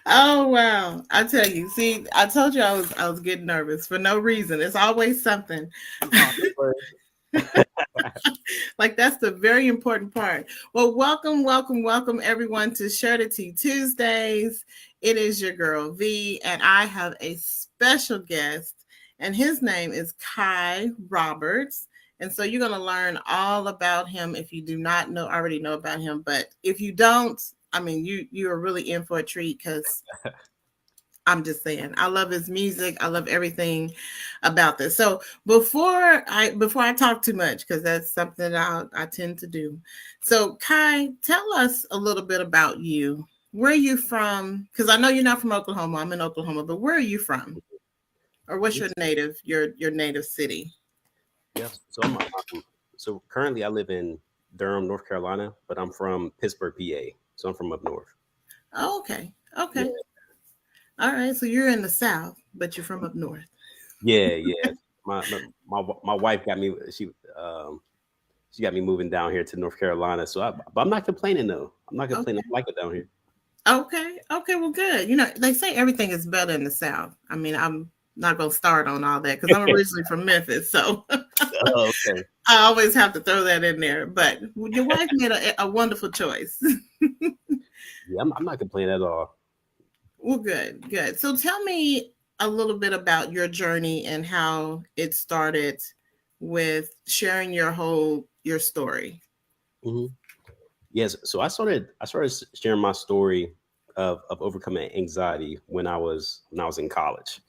Oh wow. I tell you, see, I told you I was getting nervous for no reason. It's always something. Oh, no worries. Like that's the very important part. Well, welcome, welcome, welcome everyone to Share the Tea Tuesdays. It is your girl V, and I have a special guest, and his name is Kai Roberts. And so you're going to learn all about him if you do not know already know about him. But if you don't, I mean, you are really in for a treat because I'm just saying, I love his music. I love everything about this. So before I talk too much, because that's something I tend to do. So Kai, tell us a little bit about you. Where are you from? Because I know you're not from Oklahoma. I'm in Oklahoma, but where are you from? Or what's Yes, your native city? yes. So currently I live in Durham, North Carolina, but I'm from Pittsburgh, PA. So I'm from up north. Oh, okay. Yeah, Okay. All right. So you're in the South, but you're from up north. yeah. My wife got me. She got me moving down here to North Carolina. But I'm not complaining though. I'm not complaining. Okay. I like it down here. Okay. Okay. Well, good. You know, they say everything is better in the South. I mean, I'm not going to start on all that because I'm originally from Memphis. So Oh, okay. I always have to throw that in there. But your wife made a wonderful choice. Yeah, I'm not complaining at all. Well, good. Good. So tell me a little bit about your journey and how it started with sharing your story. Hmm. Yes. So I started sharing my story of overcoming anxiety when I was in college.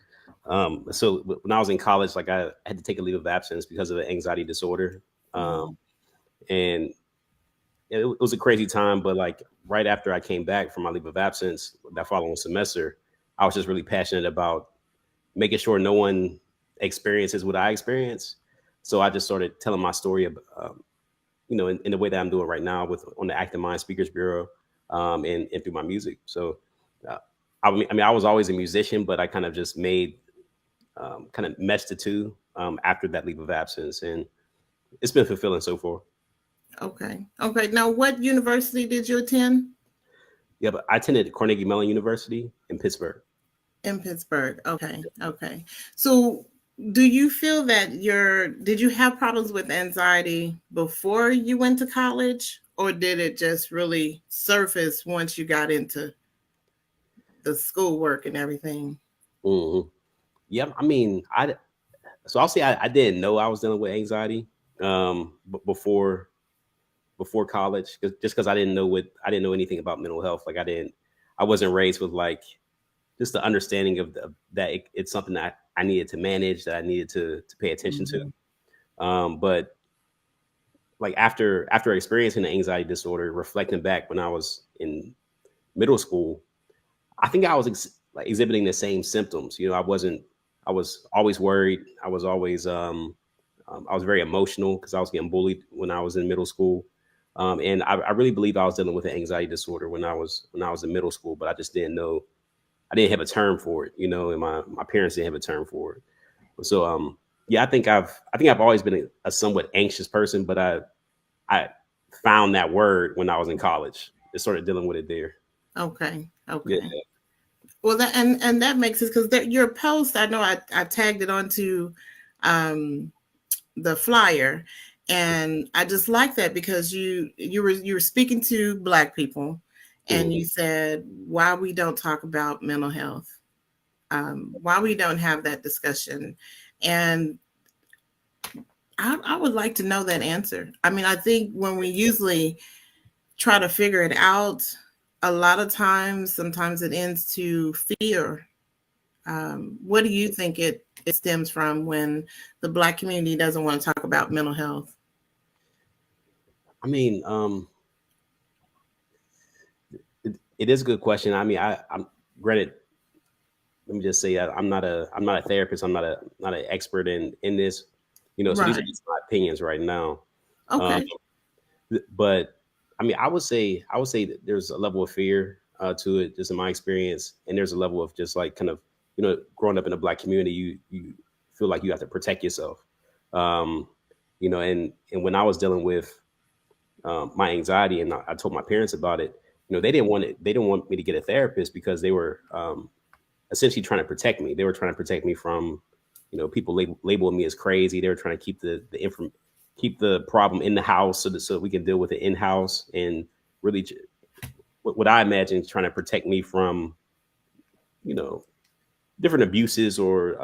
When I was in college, like I had to take a leave of absence because of an anxiety disorder. Mhm. And it was a crazy time, but like right after I came back from my leave of absence that following semester, I was just really passionate about making sure no one experiences what I experienced. So I just started telling my story, in the way that I'm doing right now with on the Active Mind Speakers Bureau, and through my music. So, uh, I was always a musician, but I kind of just made kind of meshed the two after that leave of absence, and it's been fulfilling so far. Okay. Okay. Now, what university did you attend? Yeah, but I attended Carnegie Mellon University in Pittsburgh. In Pittsburgh. Okay. Okay. So, do you feel that did you have problems with anxiety before you went to college, or did it just really surface once you got into the schoolwork and everything? Hmm. Yeah, I'll say I didn't know I was dealing with anxiety before college, just because I didn't know anything about mental health. Like I wasn't raised with like just the understanding that it's something that I needed to manage, that I needed to pay attention to. Mhm. But like after experiencing the anxiety disorder, reflecting back when I was in middle school, I think I was like exhibiting the same symptoms. You know, I was always worried. I was very emotional because I was getting bullied when I was in middle school. And I really believe I was dealing with an anxiety disorder when I was in middle school, but I just didn't know. I didn't have a term for it, and my parents didn't have a term for it. So yeah, I think I've always been a somewhat anxious person, but I found that word when I was in college. Just started dealing with it there. Okay. Yeah. Okay. Well, and that makes sense because your post, I know I tagged it onto um, the flyer, and I just like that because you were speaking to Black people, and Mhm. you said why we don't talk about mental health, why we don't have that discussion, and I would like to know that answer. I mean, I think when we usually try to figure it out, a lot of times, sometimes it ends to fear. What do you think it stems from when the Black community doesn't want to talk about mental health? I mean, it is a good question. I'm granted. Let me just say that I'm not a therapist. I'm not an expert in this. So these are Right. just my opinions right now. Um, Okay. but I would say that there's a level of fear to it, just in my experience, and there's a level of just like kind of growing up in a Black community, you feel like you have to protect yourself. Um, and when I was dealing with my anxiety, and I told my parents about it. they didn't want it. They didn't want me to get a therapist because they were essentially trying to protect me. They were trying to protect me from, people labeling me as crazy. They were trying to keep keep the problem in the house so we can deal with it in house, and really what I imagine trying to protect me from, you know, different abuses or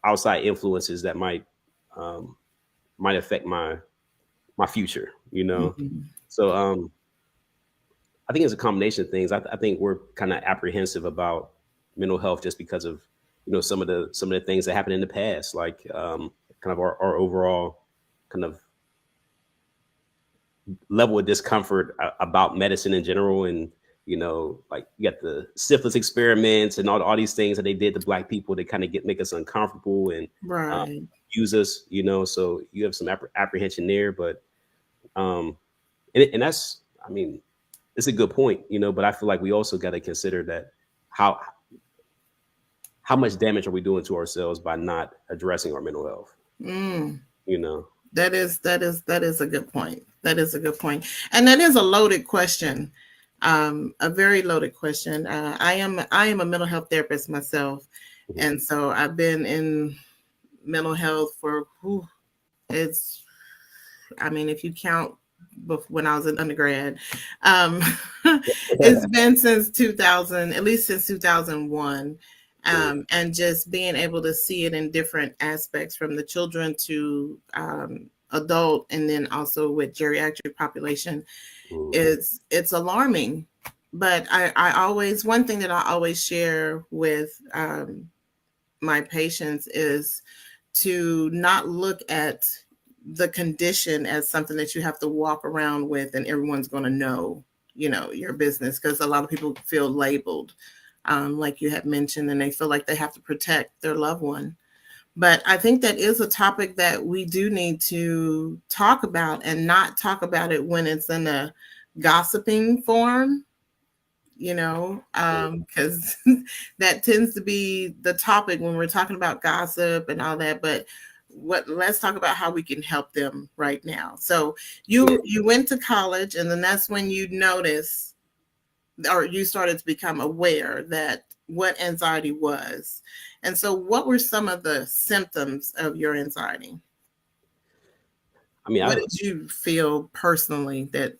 outside influences that might affect my future. Mhm. So I think it's a combination of things. I think we're kind of apprehensive about mental health just because of some of the things that happened in the past, like kind of our overall kind of level of discomfort about medicine in general, and like you got the syphilis experiments and all these things that they did to Black people to kind of make us uncomfortable and uh, Right. use us. So you have some apprehension there, but and that's, I mean, it's a good point, but I feel like we also got to consider that how how much damage are we doing to ourselves by not addressing our mental health? Mm. You know. That is a good point. That is a good point, and that is a loaded question, a very loaded question. I am a mental health therapist myself, Mhm. and so I've been in mental health for it's. I mean, if you count when I was an undergrad, um, it's been since 2000, at least since 2001. Mhm. And just being able to see it in different aspects from the children to adult, and then also with geriatric population, Mhm. it's alarming. But I always, one thing that I always share with my patients is to not look at the condition as something that you have to walk around with and everyone's going to know, your business, because a lot of people feel labeled, like you had mentioned, and they feel like they have to protect their loved one. But I think that is a topic that we do need to talk about, and not talk about it when it's in a gossiping form, because that tends to be the topic when we're talking about gossip and all that. But let's talk about how we can help them right now. So Yeah. you went to college, and then that's when you noticed, or you started to become aware that what anxiety was. And so what were some of the symptoms of your anxiety? I mean, What I. did you feel personally that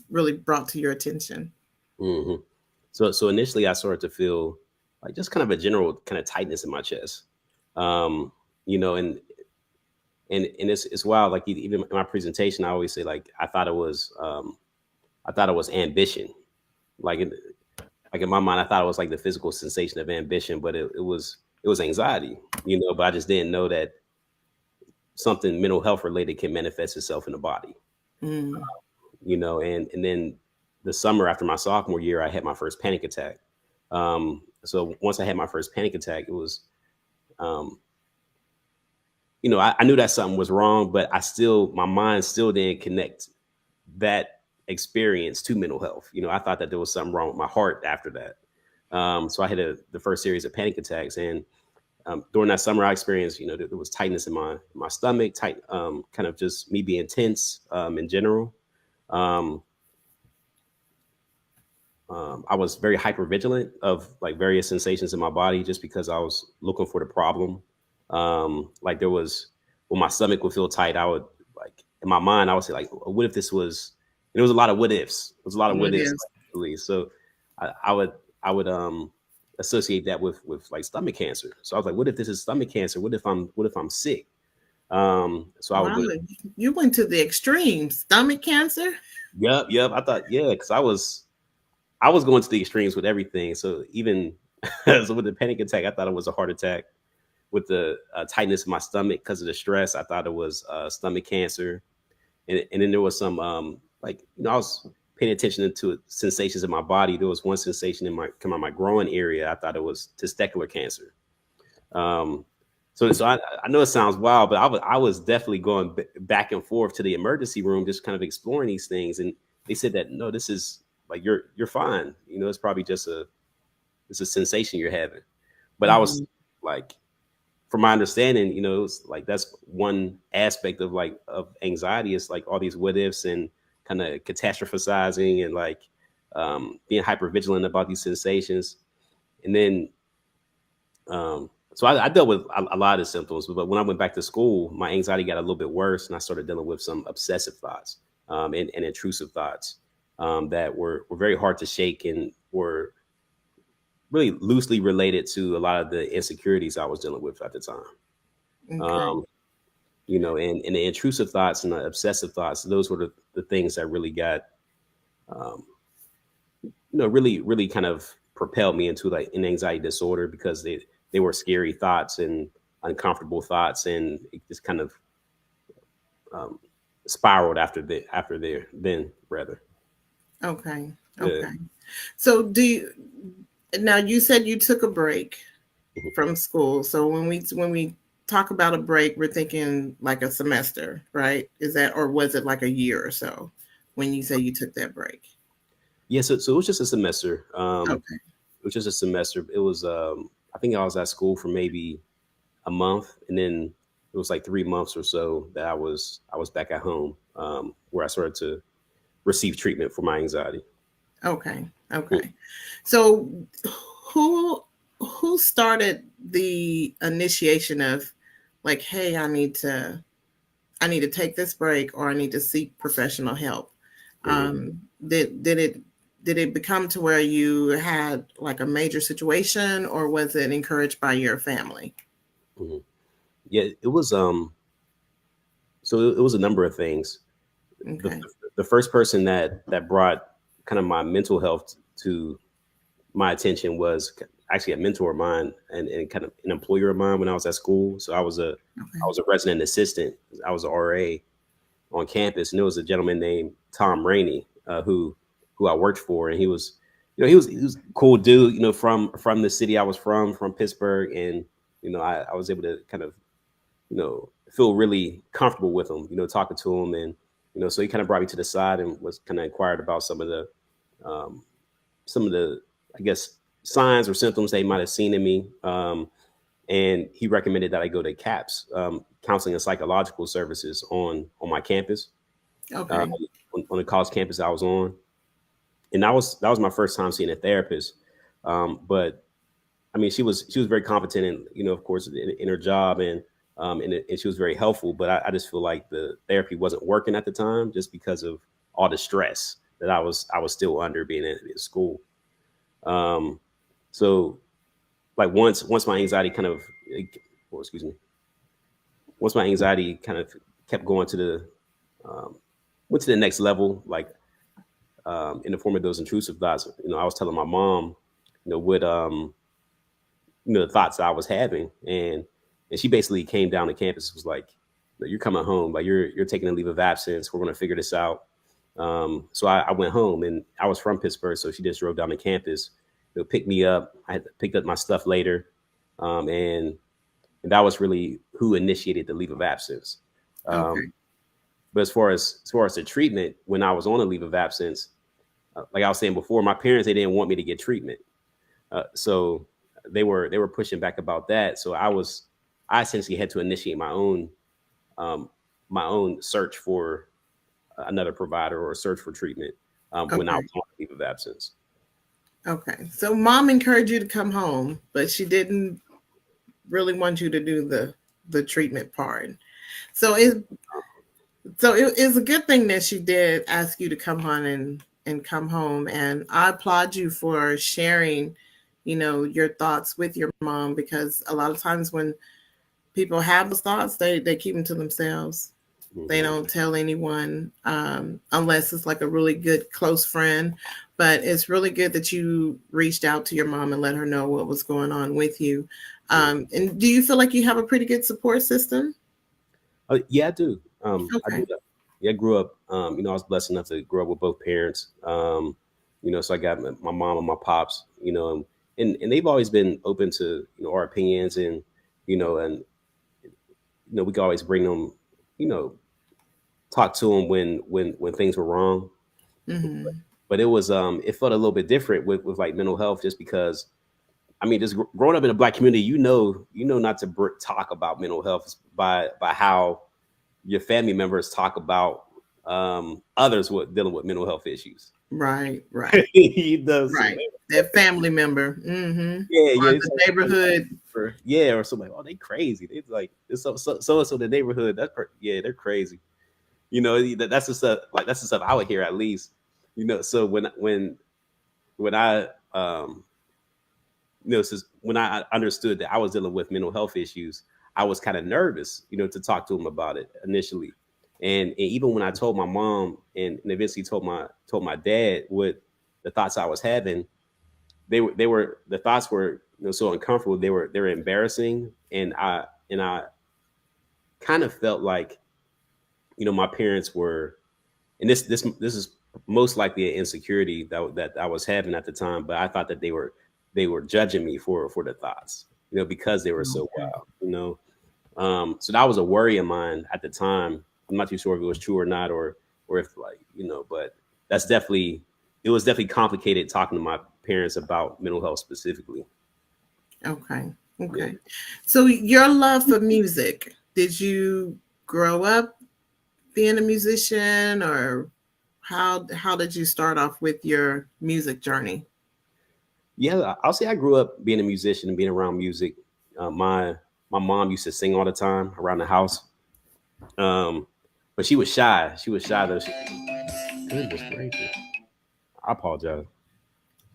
really brought to your attention? Mhm. So initially, I started to feel like just kind of a general kind of tightness in my chest. Um, and it's wild. Like even in my presentation, I always say like I thought it was ambition. Like like in my mind, I thought it was like the physical sensation of ambition, but it was anxiety. But I just didn't know that something mental health related can manifest itself in the body. Mm. And then the summer after my sophomore year, I had my first panic attack. So once I had my first panic attack, it was, um, I knew that something was wrong, but my mind still didn't connect that experience to mental health. I thought that there was something wrong with my heart after that. So I had the first series of panic attacks, and during that summer, I experienced, there was tightness in my stomach, kind of just me being tense in general. Um, I was very hyper vigilant of like various sensations in my body just because I was looking for the problem. Like there was, when my stomach would feel tight, I would, like, in my mind, I would say like, what if this was, and there was a lot of what ifs. There was a lot of what What ifs. is? Actually. So I would associate that with like stomach cancer. So I was like, what if this is stomach cancer? What if I'm sick? So I would Wow, go, you went to the extreme. Stomach cancer? yep. I thought, yeah, because I was going to the extremes with everything. So even so with the panic attack, I thought it was a heart attack. With the tightness in my stomach because of the stress, I thought it was stomach cancer. And then there was some like, I was paying attention to sensations in my body. There was one sensation in my groin area. I thought it was testicular cancer. Um, so I know it sounds wild, but I was definitely going back and forth to the emergency room, just kind of exploring these things. And they said that no, this is like you're fine. It's probably just it's a sensation you're having. But I was Mhm. like, from my understanding, it's like that's one aspect of anxiety is like all these what ifs and kind of catastrophizing and like being hyper vigilant about these sensations. And then, so I dealt with a lot of symptoms, but when I went back to school, my anxiety got a little bit worse, and I started dealing with some obsessive thoughts, and intrusive thoughts, that were very hard to shake and were really loosely related to a lot of the insecurities I was dealing with at the time. Okay. Um, and the intrusive thoughts and the obsessive thoughts, those were the things that really got, um, really kind of propelled me into like an anxiety disorder, because they were scary thoughts and uncomfortable thoughts, and it just kind of, um, spiraled after there then rather. Okay. Yeah. Okay. So now you said you took a break Mhm. from school. So when we talk about a break, we're thinking like a semester, right? Is that, or was it like a year or so when you say you took that break? Yeah, so it was just a semester. Okay. It was just a semester. It was, I think I was at school for maybe a month, and then it was like 3 months or so that I was back at home, where I started to receive treatment for my anxiety. Okay. Mm. Okay. So who who started the initiation of like, hey, I need to take this break, or I need to seek professional help? Mhm. Did it become to where you had like a major situation, or was it encouraged by your family? Mhm. Yeah, it was, so it was a number of things. The Okay. the first person that brought kind of my mental health to my attention was actually a mentor of mine, and kind of an employer of mine when I was at school. So I Okay. was a resident assistant. I was an RA on campus, and there was a gentleman named Tom Rainey, who I worked for, and he was, he was a cool dude, from the city I was from Pittsburgh, and I was able to kind of, feel really comfortable with him, talking to him, and so he kind of brought me to the side and was kind of inquired about um, some of the, I guess, signs or symptoms they might have seen in me. And he recommended that I go to CAPS, counseling and psychological services on my campus, uh, Okay. on the college campus I was on, and that was my first time seeing a therapist. But I mean, she was very competent, and of course, in her job, and she was very helpful. But I just feel like the therapy wasn't working at the time, just because of all the stress that I was still under being in school. Um, so like once my anxiety kind of, oh, excuse me, once my anxiety kind of kept going to the, um, went to the next level, like, in the form of those intrusive thoughts. I was telling my mom, what, the thoughts that I was having, and she basically came down to campus, was like, "You're coming home, like you're taking a leave of absence. We're going to figure this out." So I went home, and I was from Pittsburgh, so she just drove down to campus, picked me up. I had picked up my stuff later, and that was really who initiated the leave of absence. Um, Okay. but as far as the treatment, when I was on a leave of absence, like I was saying before, my parents, they didn't want me to get treatment, so they were pushing back about that. So I essentially had to initiate um, my own search for another provider, or search for treatment, when I Okay. was on leave of absence. Okay. So mom encouraged you to come home, but she didn't really want you to do the treatment part. So it is a good thing that she did ask you to come on and come home. And I applaud you for sharing, your thoughts with your mom, because a lot of times when people have those thoughts, they keep them to themselves. They Mhm. don't tell anyone, unless it's like a really good close friend. But it's really good that you reached out to your mom and let her know what was going on with you. Mhm. And do you feel like you have a pretty good support system? Yeah, I do. I do. Okay. Yeah, I grew up. I was blessed enough to grow up with both parents. So I got my mom and my pops. And they've always been open to our opinions, and we could always bring them, you know, talk to them when things were wrong. Hmm. But it felt a little bit different with like mental health, just because, I mean, just growing up in a black community, not to talk about mental health by how your family members talk about, others with dealing with mental health issues. Right, right, He does. right. That family member. Mm-hmm. Yeah, yeah. Or It's the like somebody, neighborhood. yeah, or somebody. Oh, they crazy. It's like it's so and so the neighborhood. Yeah, they're crazy. You know, that's the stuff. Like that's the stuff I would hear at least. You know, so when I since when I understood that I was dealing with mental health issues, I was kind of nervous, to talk to him about it initially. And even when I told my mom and eventually told my dad what the thoughts I was having, they were the thoughts were so uncomfortable. They were embarrassing, and I kind of felt like my parents were, and this is most likely an insecurity that I was having at the time. But I thought that they were judging me for the thoughts, because they were so Okay. wild. So that was a worry of mine at the time. I'm not too sure if it was true or not, or if but it was definitely complicated talking to my parents about mental health specifically. Okay. Yeah. Okay. So your love for music, did you grow up being a musician, or how did you start off with your music journey? Yeah, I'll say I grew up being a musician and being around music. My mom used to sing all the time around the house, um, but she was shy. She was shy though. Goodness gracious! I apologize.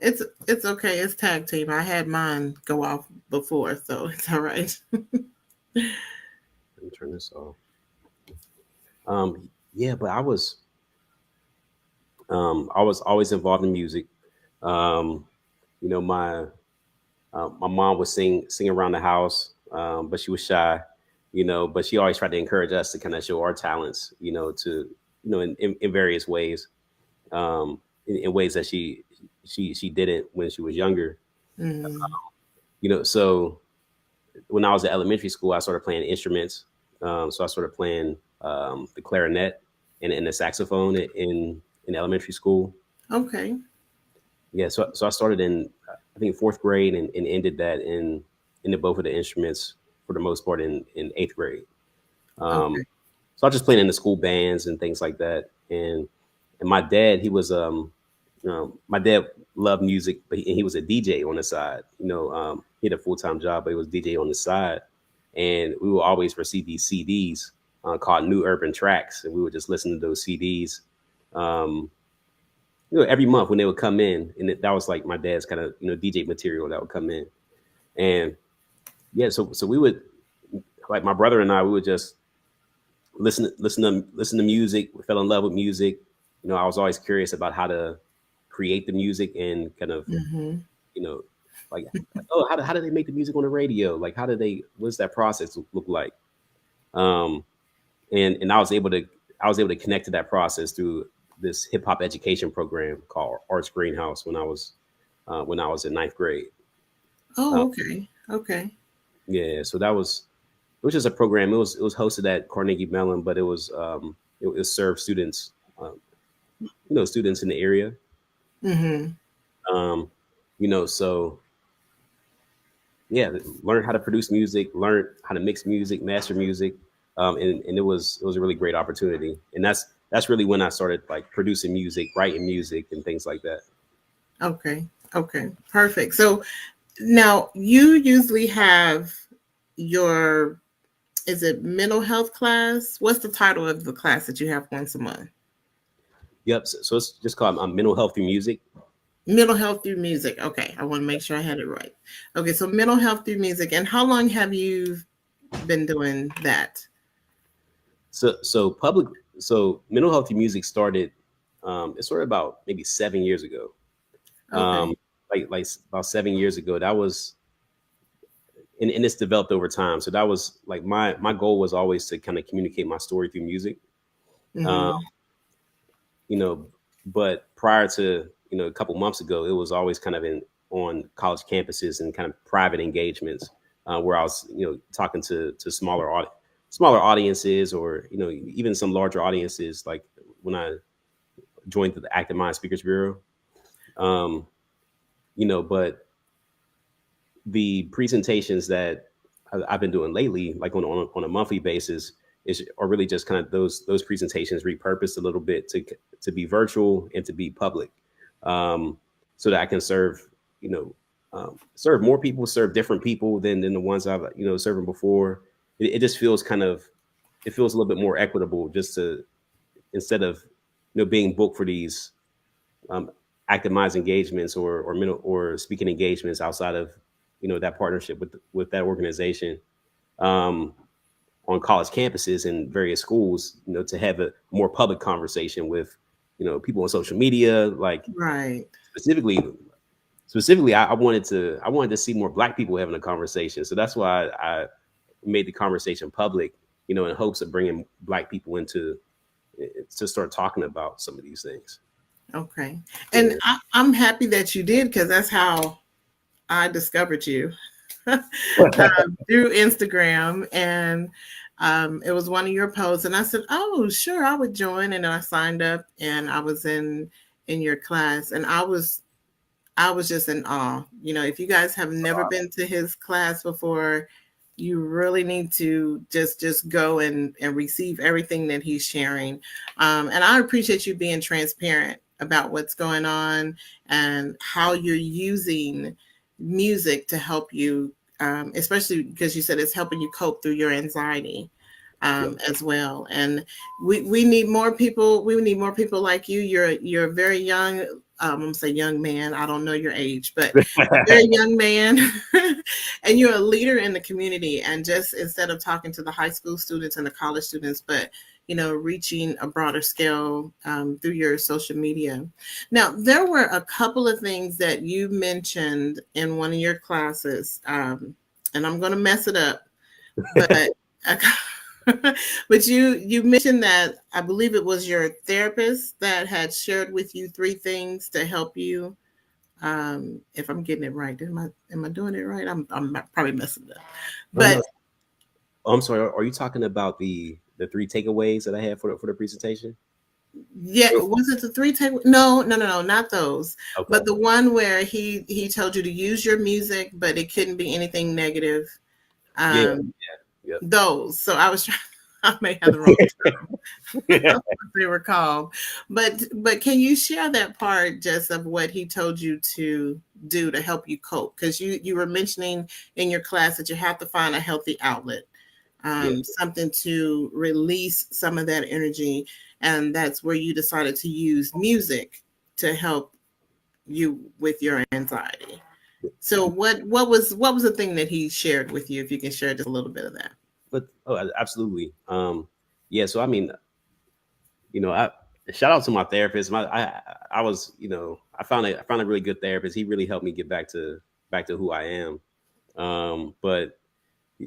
It's okay. It's tag team. I had mine go off before, so it's all right. Let me turn this off. Yeah, but I was always involved in music. Um, you know, my mom would sing around the house, but she was shy. But she always tried to encourage us to kind of show our talents. To in various ways, in ways that she didn't when she was younger. Mm, So when I was at elementary school, I started playing instruments. So I started playing the clarinet and the saxophone in elementary school. okay. Yeah, so I started in I think fourth grade and ended that in the both of the instruments for the most part in eighth grade. Okay. So I was just playing in the school bands and things like that. And my dad, my dad loved music, but he was a DJ on the side. He had a full time job, but he was DJ on the side, and we would always receive these CDs called New Urban Tracks, and we would just listen to those CDs. Um, every month when they would come in, and that was like my dad's kind of DJ material that would come in, and yeah, so we would, like my brother and I, we would just listen to music. We fell in love with music. I was always curious about how to create the music and kind of Hmm. you know like oh how do they make the music on the radio? Like what's that process look like? Um, and I was able to connect to that process through this hip hop education program called Arts Greenhouse when I was in ninth grade. Uh, Oh, okay. Okay. yeah, so it was just a program. It was hosted at Carnegie Mellon, but it served students, students in the area. Hmm. Um, so yeah, learn how to produce music, learn how to mix music, master music, and it was a really great opportunity. And that's really when I started like producing music, writing music, and things like that. Okay. Okay. Perfect. So now you usually have your, is it mental health class? What's the title of the class that you have once a month? Yep. So it's just called mental health through music. Mental health through music. Okay. I want to make sure I had it right. Okay. So mental health through music. And how long have you been doing that? So mental health through music started. It started about maybe 7 years ago. Okay. Um, like about 7 years ago. That was and it's developed over time. So that was like my goal was always to kind of communicate my story through music. Um, Hmm. you know, but prior to a couple months ago, it was always kind of on college campuses and kind of private engagements where I was talking to smaller audiences, or even some larger audiences, like when I joined the Active Mind Speakers Bureau. Um, but the presentations that I've been doing lately, like on a monthly basis, are really just kind of those presentations repurposed a little bit to be virtual and to be public. so that I can serve, you know, serve more people, serve different people than the ones I've, serving before. It just feels it feels a little bit more equitable, just to, instead of, being booked for these um, academized engagements or speaking engagements outside of, that partnership with that organization, um, on college campuses and various schools, to have a more public conversation with, people on social media, like Right. specifically specifically I wanted to see more Black people having a conversation. So that's why I made the conversation public, in hopes of bringing Black people into, to start talking about some of these things. Okay. And Yeah. I'm happy that you did, because that's how I discovered you. Through Instagram, and it was one of your posts, and I said, "Oh, sure, I would join." And then I signed up, and I was in your class, and I was just in awe. If you guys have never been to his class before, you really need to just go and receive everything that he's sharing. And I appreciate you being transparent about what's going on and how you're using music to help you, especially because you said it's helping you cope through your anxiety, Yep. as well. And we need more people. We need more people like you. You're very young. I'm gonna say young man. I don't know your age, but very young man, and you're a leader in the community. And just instead of talking to the high school students and the college students, but reaching a broader scale, through your social media. Now, there were a couple of things that you mentioned in one of your classes, and I'm going to mess it up, but but you mentioned that I believe it was your therapist that had shared with you three things to help you. If I'm getting it right, am I doing it right? I'm probably messing it up, Oh no, but I'm sorry. Are you talking about the three takeaways that I had for the presentation? yeah, was it the three take? No, no, no, no, not those. Okay. But the one where he told you to use your music, but it couldn't be anything negative. Yeah. Um, Yeah. those. So I was trying. I may have the wrong term. Yeah. What they were called. But can you share that part just of what he told you to do to help you cope? Because you were mentioning in your class that you have to find a healthy outlet, Yeah. something to release some of that energy, and that's where you decided to use music to help you with your anxiety. So what was the thing that he shared with you? If you can share just a little bit of that. But absolutely. Yeah. So I mean, I shout out to my therapist. I was, I found a really good therapist. He really helped me get back to who I am. But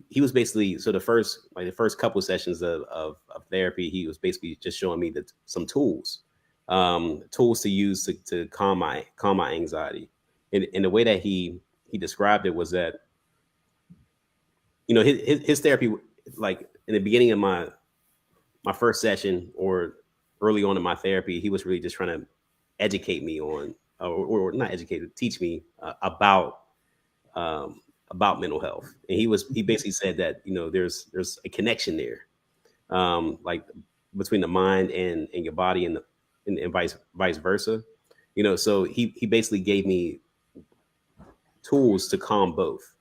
he was basically, so the first couple sessions of therapy, he was basically just showing me some tools to use to calm my anxiety. And the way that he described it was that, his therapy, like in the beginning of my first session, or early on in my therapy, he was really just trying to educate me on, or not educate, teach me about mental health. And he basically said that, there's a connection there, like between the mind and your body, and vice versa. So he basically gave me tools to calm both.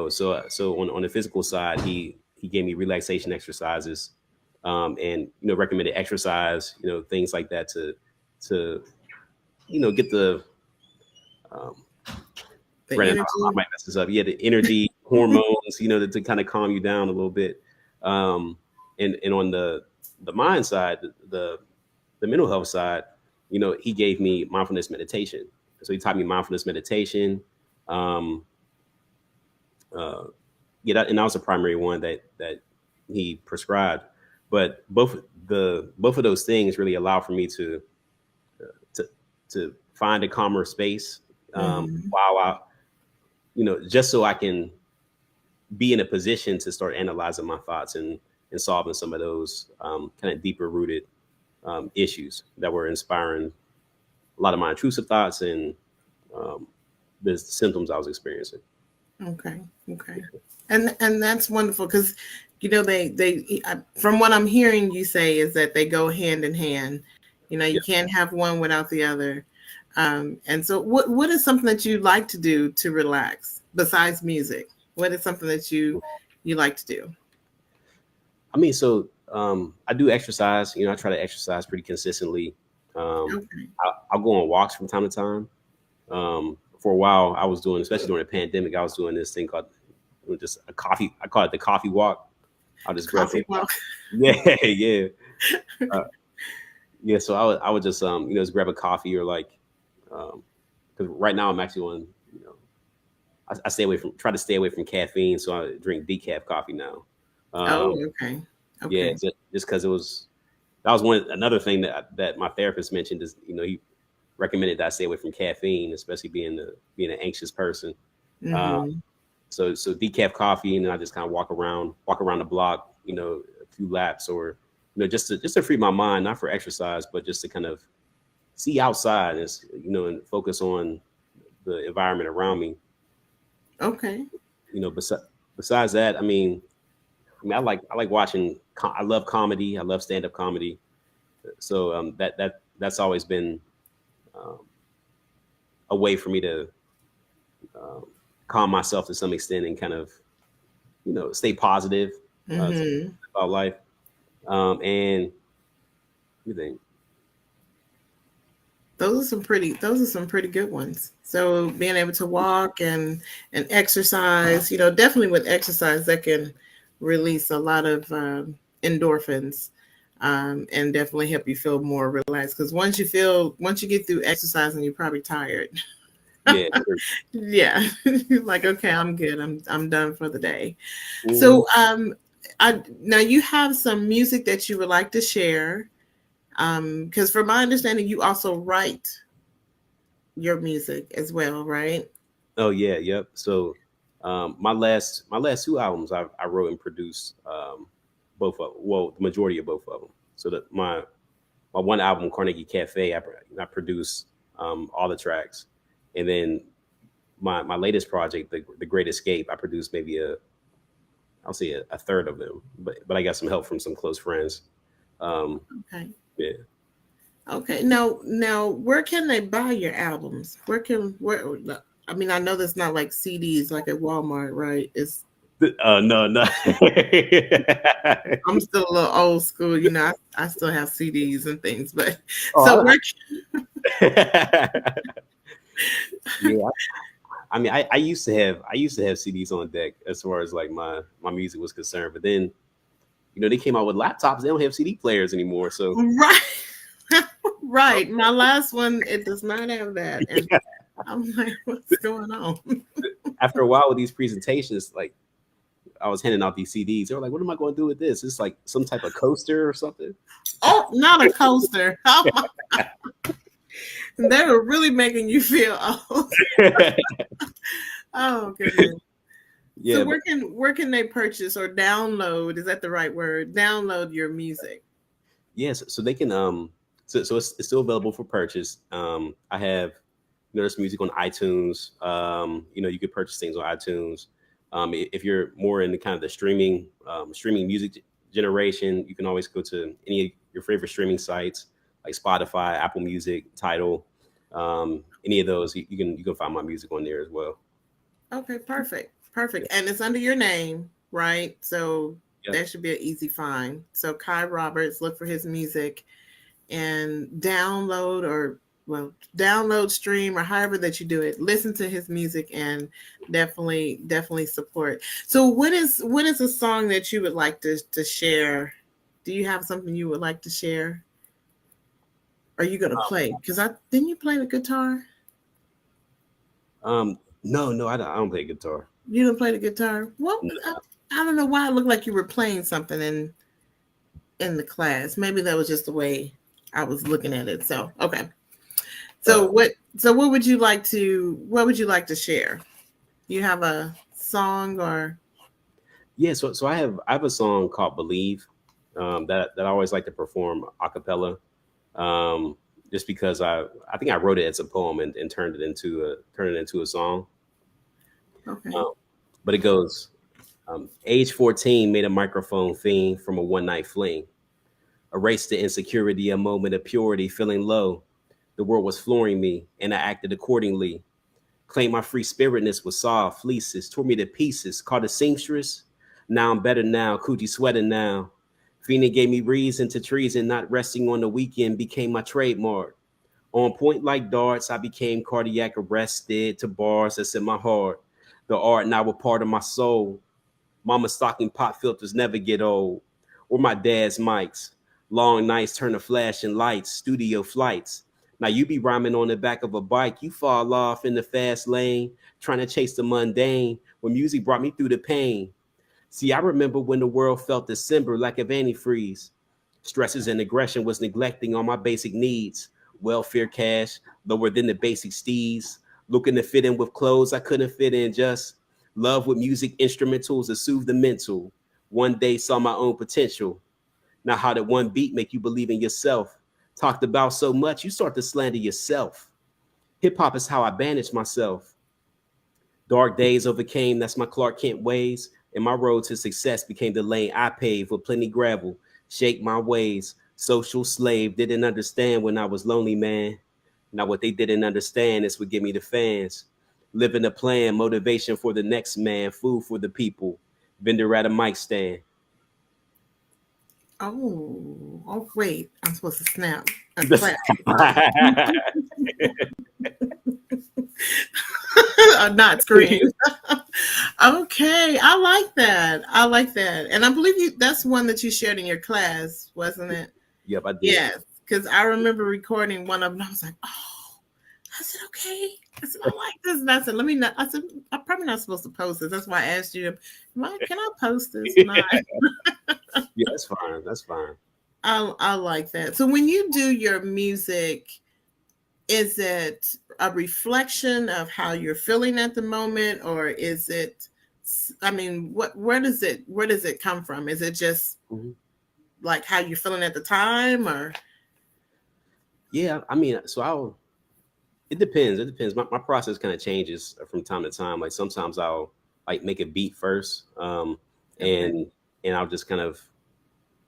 So on the physical side, he gave me relaxation exercises, and recommended exercise, things like that, to get the um, The Brennan, I energy. might mess this up. Yeah, the energy hormones, to kind of calm you down a little bit. And on the mind side, the mental health side, he gave me mindfulness meditation. So he taught me mindfulness meditation. Um, uh, yeah, and that was the primary one that he prescribed. But both of those things really allow for me to to find a calmer space, Mhm. while just so I can be in a position to start analyzing my thoughts, and solving some of those, kind of deeper rooted, issues that were inspiring a lot of my intrusive thoughts, and um, the symptoms I was experiencing. Okay. Okay. And that's wonderful, because from what I'm hearing you say is that they go hand in hand. You Yeah. can't have one without the other. And so what is something that you like to do to relax besides music? What is something that you like to do? I mean, so I do exercise. I try to exercise pretty consistently. Okay. I'll go on walks from time to time. For a while, I was doing, especially during the pandemic, I was doing this thing called just a coffee. I call it the coffee walk. I'll just grab Coffee walk. yeah, yeah, uh, yeah. So I would just just grab a coffee or like because right now I'm actually on I stay away from try to stay away from caffeine, so I drink decaf coffee now. Oh, Um, okay. yeah, Okay. just because that was another thing that my therapist mentioned is he recommended that I stay away from caffeine, especially being an anxious person. Uh, Mm-hmm. so decaf coffee, and then I just kind of walk around the block, a few laps, or just to free my mind, not for exercise, but just to kind of see outside, and focus on the environment around me. Okay. Besides that, I like watching. I love comedy. I love stand up comedy. So that's always been um, a way for me to um, calm myself to some extent and kind of stay positive Mm-hmm. about life. And you think, Those are some pretty good ones. So being able to walk and exercise, definitely with exercise that can release a lot of endorphins, and definitely help you feel more relaxed. Because once you get through exercising, you're probably tired. yeah, Yeah, you're like, okay, I'm good. I'm done for the day. mhm. So I now you have some music that you would like to share. Because from my understanding, you also write your music as well, right? Oh yeah, yep. So my last two albums I wrote and produced both of well the majority of both of them. So that my one album Carnegie Cafe I produced all the tracks, and then my latest project the Great Escape I produced maybe I'll say a third of them, but I got some help from some close friends. Um, Okay. yeah. Okay. Now, where can they buy your albums? Where? I mean, I know that's not like CDs like at Walmart, right? It's No, no. I'm still a little old school, I still have CDs and things, but so Oh, where? yeah. I used to have CDs on deck as far as like my music was concerned, but then they came out with laptops. They don't have CD players anymore. So Right, right. My last one, it does not have that, and I'm like, what's going on? after a while with these presentations, like I was handing out these CDs, they were like, "What am I going to do with this? It's like some type of coaster or something." Oh, not a coaster. Oh my, they were really making you feel old. Oh goodness. So Yeah, but where can they purchase or download? Is that the right word? Download your music. yes, so they can so it's still available for purchase. I have there's music on iTunes. You could purchase things on iTunes. If you're more in the kind of the streaming music generation, you can always go to any of your favorite streaming sites like Spotify, Apple Music, Tidal. Any of those, you can find my music on there as well. Okay, perfect. Yeah. Perfect. And it's under your name, right? So Yep. that should be an easy find. So Kai Roberts, look for his music and download or download, stream, or however that you do it. Listen to his music and definitely support. So what is a song that you would like to share? Do you have something you would like to share? Are you gonna play? Because I didn't you play the guitar? No, no, I don't play guitar. You didn't play the guitar. Well, No. I don't know why it looked like you were playing something in the class. Maybe that was just the way I was looking at it. So okay. Uh, So what would you like to share? You have a song or yeah, so I have a song called "Believe" that I always like to perform a cappella. Um, just because I think I wrote it as a poem and turned it into a song. okay. Um, but it goes, age 14 made a microphone fiend from a one night fling. Erased the insecurity, a moment of purity, feeling low. The world was flooring me, and I acted accordingly. Claimed my free spiritness was soft fleeces, tore me to pieces, called a seamstress. Now I'm better now, coochie sweating now. Phoenix gave me reason to treason, not resting on the weekend became my trademark. On point like darts, I became cardiac arrested to bars that's in my heart. The art now a part of my soul. Mama's stocking pop filters never get old. Or my dad's mics. Long nights turn to flashing lights, studio flights. Now you be rhyming on the back of a bike. You fall off in the fast lane, trying to chase the mundane when music brought me through the pain. See, I remember when the world felt December like a antifreeze. Stresses and aggression was neglecting all my basic needs. Welfare cash, lower than the basic steez. Looking to fit in with clothes I couldn't fit in just. Love with music instrumentals to soothe the mental. One day saw my own potential. Now how did one beat make you believe in yourself? Talked about so much, you start to slander yourself. Hip hop is how I bandaged myself. Dark days overcame, that's my Clark Kent ways. And my road to success became the lane I paved with plenty gravel. Shake my ways. Social slave, didn't understand when I was lonely, man. Now what they didn't understand is what give me the fans. Living a plan, motivation for the next man, food for the people. Vendor at a mic stand. Oh, wait. I'm supposed to snap. Clap. Not scream. Okay, I like that. I like that. And I believe that's one that you shared in your class, wasn't it? Yep, I did. Yes, because I remember recording one of them. I was like, oh, I said, okay. I said, I like this. And I said, let me not. I said, I'm probably not supposed to post this. That's why I asked you, can I post this? Yeah, that's fine. That's fine. I like that. So when you do your music, is it a reflection of how you're feeling at the moment, or is it, I mean, where does it come from? Is it just like how you're feeling at the time, or? Yeah, I mean, it depends. It depends. My process kind of changes from time to time. Like sometimes I'll like make a beat first, and I'll just kind of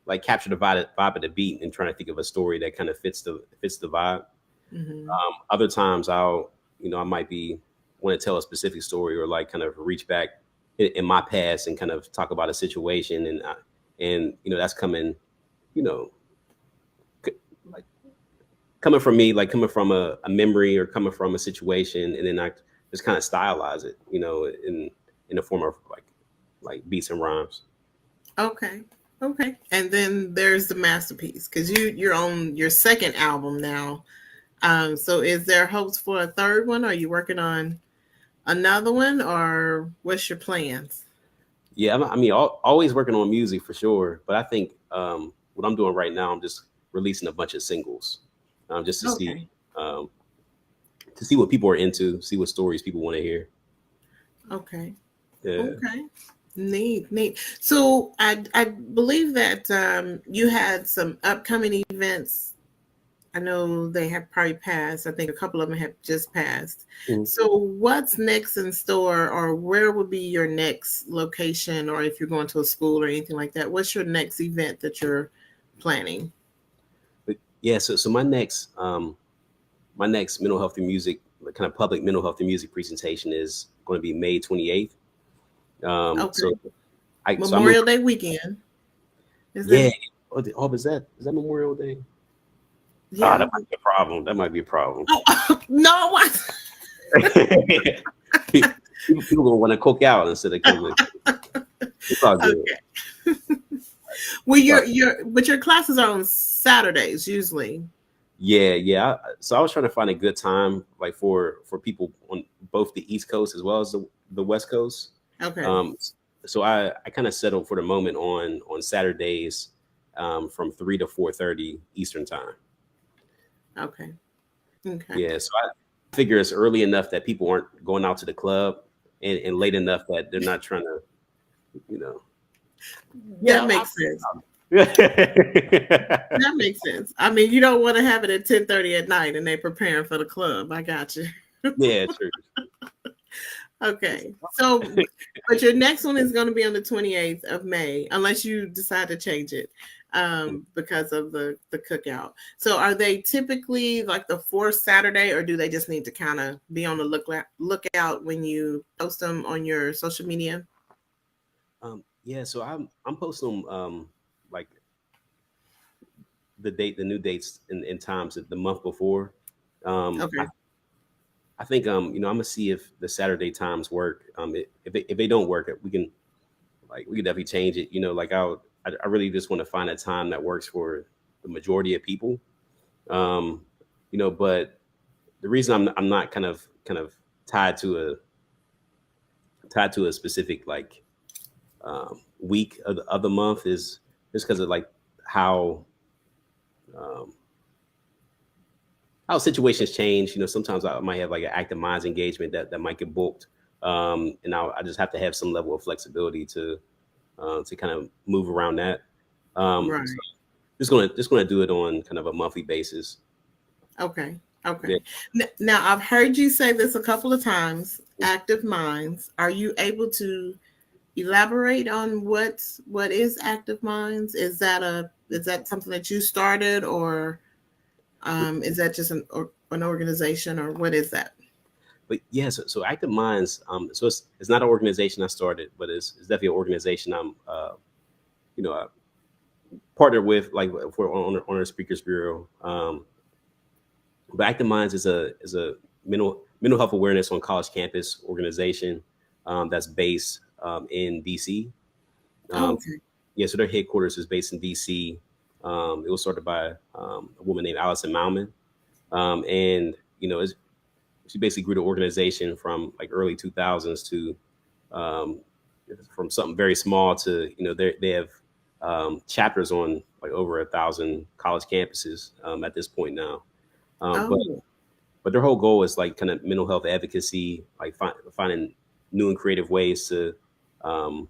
like capture the vibe of the beat and trying to think of a story that kind of fits the vibe. Mm-hmm. Other times I might want to tell a specific story or like kind of reach back in my past and kind of talk about a situation and that's coming, like coming from me, like coming from a memory or coming from a situation, and then I just kind of stylize it, in the form of like beats and rhymes. Okay. And then there's the masterpiece, because you're on your second album now. So is there hopes for a third one? Are you working on another one, or what's your plans? Yeah, I mean, always working on music for sure. But I think what I'm doing right now, I'm just releasing a bunch of singles, just to see what people are into, see what stories people want to hear. Okay. Yeah. Okay. Neat. So I believe that you had some upcoming events. I know they have probably passed. I think a couple of them have just passed. Mm-hmm. So what's next in store, or where would be your next location, or if you're going to a school or anything like that, what's your next event that you're planning? But yeah, so my next mental health and music, kind of public mental health and music presentation is going to be May 28th. Okay. So Memorial Day weekend. Is that Memorial Day? Yeah. That might be a problem. Oh, no. People gonna want to cook out instead of coming. It's all good. Okay. Well, but your classes are on Saturdays usually. Yeah. So I was trying to find a good time, like for people on both the East Coast as well as the West Coast. Okay. So I kind of settled for the moment on Saturdays, from 3 to 4:30 Eastern time. Okay. Yeah, so I figure it's early enough that people aren't going out to the club, and late enough that they're not trying to, That makes sense. That makes sense. I mean, you don't want to have it at 10:30 at night and they're preparing for the club. I got you. Yeah, true. Okay. So, but your next one is going to be on the 28th of May, unless you decide to change it. because of the cookout. So are they typically like the fourth Saturday, or do they just need to kind of be on the lookout when you post them on your social media? Yeah, so I'm posting like the new dates and times the month before. Um, I, Okay. I think I'm gonna see if the Saturday times work. If they don't work, we can definitely change it. I really just want to find a time that works for the majority of people. Um, but the reason I'm not kind of tied to a specific like week of the month is just because of like how um, how situations change. Sometimes I might have like an active minds engagement that might get booked, and I just have to have some level of flexibility to kind of move around that. So Right. just gonna do it on kind of a monthly basis. Okay. Yeah. Okay. Now, I've heard you say this a couple of times. Active minds. Are you able to elaborate on what is active minds? Is that something that you started, or is that just an organization, or what is that? But yeah, so Active Minds, so it's not an organization I started, but it's definitely an organization I'm I partnered with, like for on our speakers bureau. But Active Minds is a mental health awareness on college campus organization that's based in DC. Oh, Um, okay. yeah, so their headquarters is based in DC. It was started by a woman named Allison Mauman, and she basically grew the organization from like early 2000s to um, from something very small to they have chapters on like over 1,000 college campuses at this point now. But Oh, their whole goal is like kind of mental health advocacy, like finding new and creative ways um,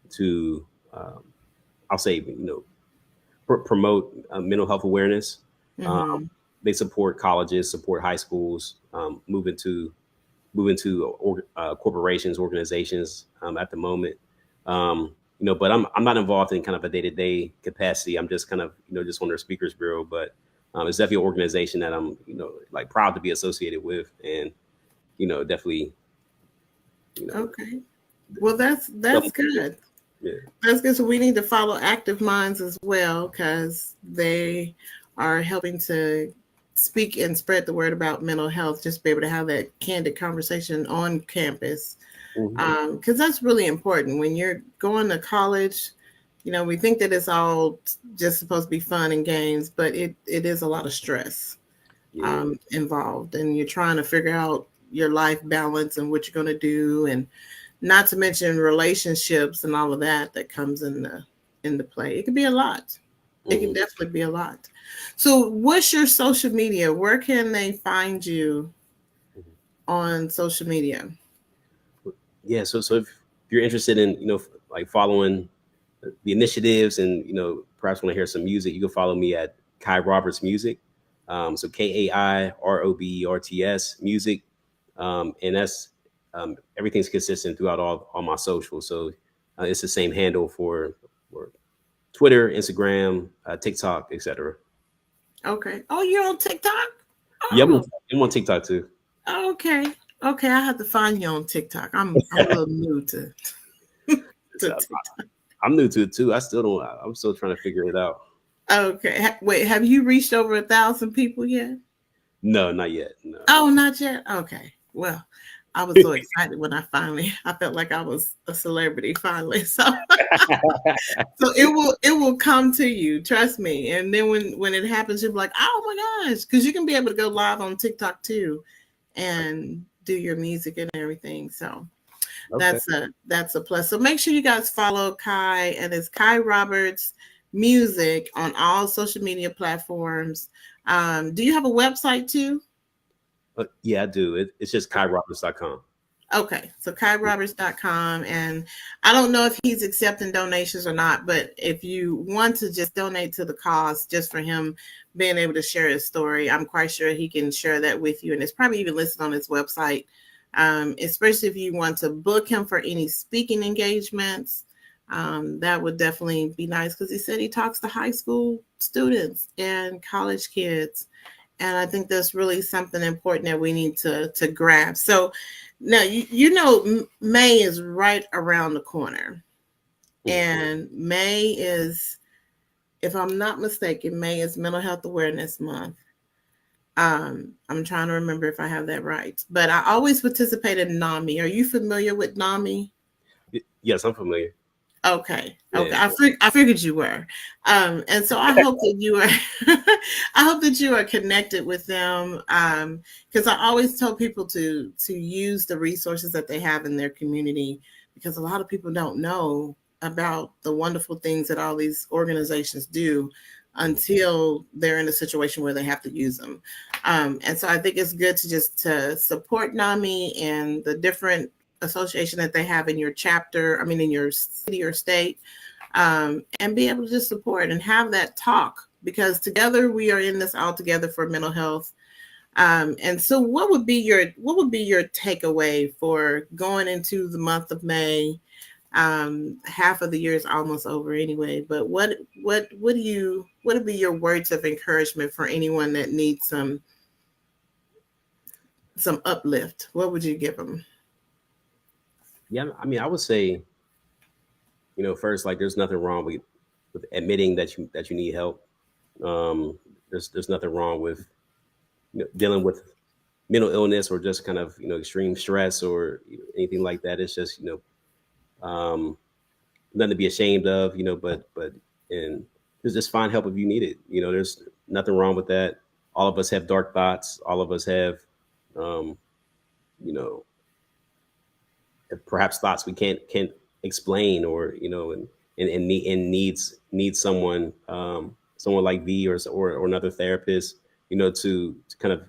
to I'll say promote mental health awareness. Um, mm-hmm. they support colleges, support high schools, move into corporations, organizations at the moment. But I'm not involved in kind of a day to day capacity. I'm just kind of just on their speakers bureau, but it's definitely an organization that I'm like proud to be associated with, and definitely you know Okay. Well, that's good. yeah. That's good. So we need to follow Active Minds as well, because they are helping to speak and spread the word about mental health. Just be able to have that candid conversation on campus, Mhm. because that's really important when you're going to college. We think that it's all just supposed to be fun and games, but it is a lot of stress Yeah. involved, and you're trying to figure out your life balance and what you're going to do, and not to mention relationships and all of that comes into play. It can be a lot. It can Mhm. definitely be a lot. So what's your social media? Where can they find you Mhm. on social media? Yeah. So if you're interested in like following the initiatives and perhaps want to hear some music, you can follow me at Kai Roberts Music. So KaiRoberts Music, and that's everything's consistent throughout all my socials. So it's the same handle for Twitter, Instagram, TikTok, etc. Okay. Oh, you're on TikTok? Yeah, Oh, I'm on TikTok too. okay. Okay, I have to find you on TikTok. I'm a little new to So TikTok. I'm new to it too. I still don't. I'm still trying to figure it out. Okay. Wait, have you reached over 1,000 people yet? No, not yet. No. Oh, not yet. Okay. Well, I was so excited when I felt like I was a celebrity finally. So it will come to you, trust me. And then when it happens, you'll be like, oh my gosh, because you can be able to go live on TikTok too, and do your music and everything. So Okay. that's a plus. So make sure you guys follow Kai, and it's Kai Roberts Music on all social media platforms. Do you have a website too? Yeah, I do. It's just KaiRoberts.com. Okay, so KaiRoberts.com. And I don't know if he's accepting donations or not, but if you want to just donate to the cause just for him being able to share his story, I'm quite sure he can share that with you. And it's probably even listed on his website, especially if you want to book him for any speaking engagements. That would definitely be nice because he said he talks to high school students and college kids. And I think that's really something important that we need to grab. So now, May is right around the corner. Mm. And May is, if I'm not mistaken, May is Mental Health Awareness Month. I'm trying to remember if I have that right. But I always participate in NAMI. Are you familiar with NAMI? Yes, I'm familiar. Okay. Okay. Yeah. I figured you were. And so I hope that you are I hope that you are connected with them. Because I always tell people to use the resources that they have in their community because a lot of people don't know about the wonderful things that all these organizations do until they're in a situation where they have to use them. And so I think it's good to just to support NAMI and the different association that they have in your chapter, I mean, in your city or state, and be able to just support and have that talk because together we are in this all together for mental health. And so, what would be your takeaway for going into the month of May? Half of the year is almost over anyway. But what would be your words of encouragement for anyone that needs some uplift? What would you give them? Yeah, I mean, I would say, first, like, there's nothing wrong with admitting that you need help. There's nothing wrong with dealing with mental illness or just kind of extreme stress or anything like that. It's just nothing to be ashamed of. But and just find help if you need it. There's nothing wrong with that. All of us have dark thoughts. All of us have um, you know perhaps thoughts we can't explain, or needs someone like V, or another therapist, to kind of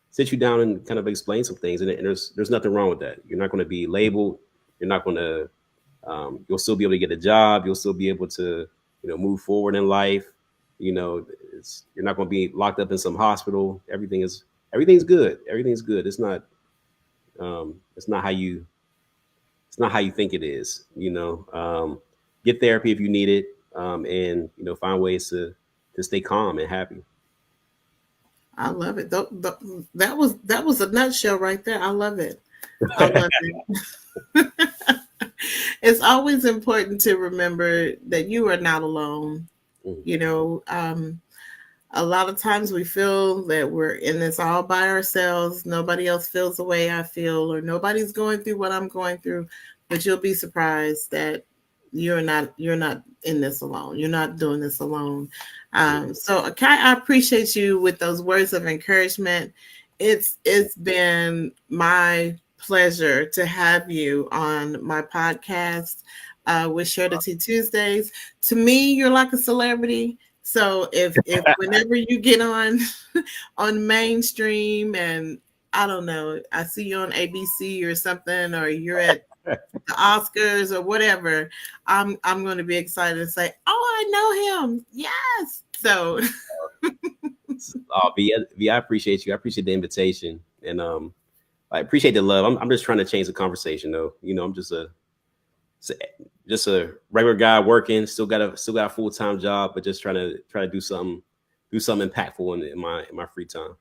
sit you down and kind of explain some things. And there's nothing wrong with that. You're not going to be labeled. You're not going to You'll still be able to get a job. You'll still be able to move forward in life. You're not going to be locked up in some hospital. Everything's good. Everything's good. It's not how you think it is. Get therapy if you need it, and find ways to stay calm and happy. I love it. That was a nutshell right there. I love it. I love it. It's always important to remember that you are not alone. Mhm. You know, a lot of times we feel that we're in this all by ourselves. Nobody else feels the way I feel, or nobody's going through what I'm going through. But you'll be surprised that you're not in this alone. You're not doing this alone. So Kai, I appreciate you with those words of encouragement. It's been my pleasure to have you on my podcast with Share the Tea Tuesdays. To me, you're like a celebrity. So if whenever you get on mainstream and I don't know, I see you on ABC or something, or you're at the Oscars or whatever, I'm going to be excited and say, "Oh, I know him." Yes. So V, I appreciate you. I appreciate the invitation, and I appreciate the love. I'm just trying to change the conversation, though. I'm just a regular guy working. Still got a full time job, but just try to do something impactful in my free time.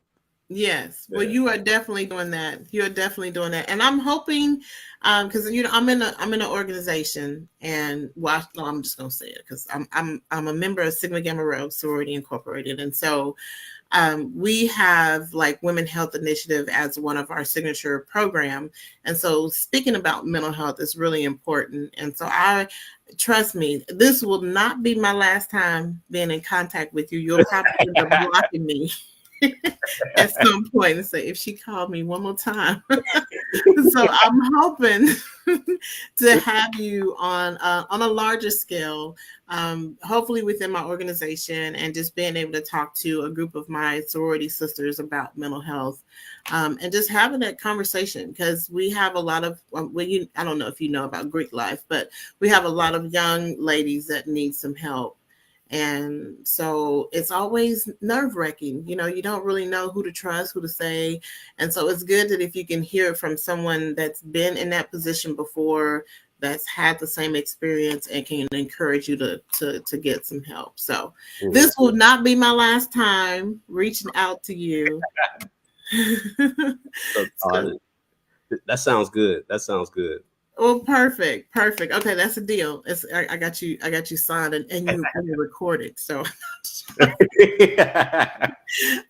yes, well, Yeah. you are definitely doing that. You are definitely doing that, and I'm hoping, because I'm in an organization, and well, no, I'm just gonna say it because I'm a member of Sigma Gamma Rho Sorority Incorporated, and so we have like Women Health Initiative as one of our signature program. And so speaking about mental health is really important. And so I trust me, this will not be my last time being in contact with you. You'll probably end up blocking me at some point and say, if she called me one more time. So I'm hoping to have you on a larger scale, hopefully within my organization, and just being able to talk to a group of my sorority sisters about mental health, and just having that conversation because we have a lot of I don't know if you know about Greek life, but we have a lot of young ladies that need some help. And so it's always nerve wracking. You don't really know who to trust, who to say. And so it's good that if you can hear it from someone that's been in that position before, that's had the same experience and can encourage you to get some help. So Mhm. this will not be my last time reaching out to you. So, So, that sounds good. That sounds good. well, perfect, perfect. Okay, that's a deal. I got you. I got you signed and you recorded. So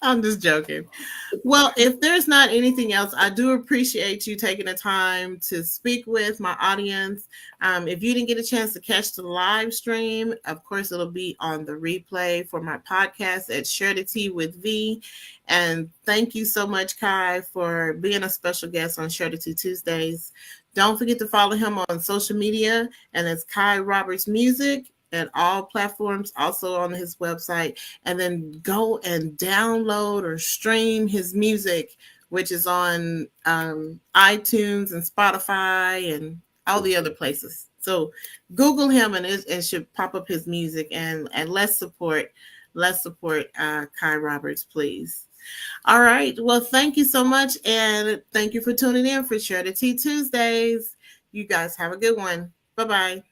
I'm just joking. Well, if there's not anything else, I do appreciate you taking the time to speak with my audience. If you didn't get a chance to catch the live stream, of course, it'll be on the replay for my podcast at Share the Tea with V. And thank you so much, Kai, for being a special guest on Share the Tea Tuesdays. Don't forget to follow him on social media, and it's Kai Roberts Music at all platforms, also on his website. And then go and download or stream his music, which is on iTunes and Spotify and all the other places. So Google him and it should pop up his music, and let's support Kai Roberts, please. All right. Well, thank you so much. And thank you for tuning in for Share the Tea Tuesdays. You guys have a good one. Bye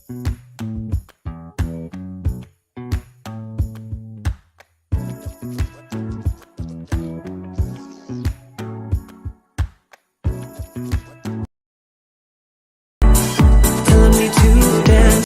bye.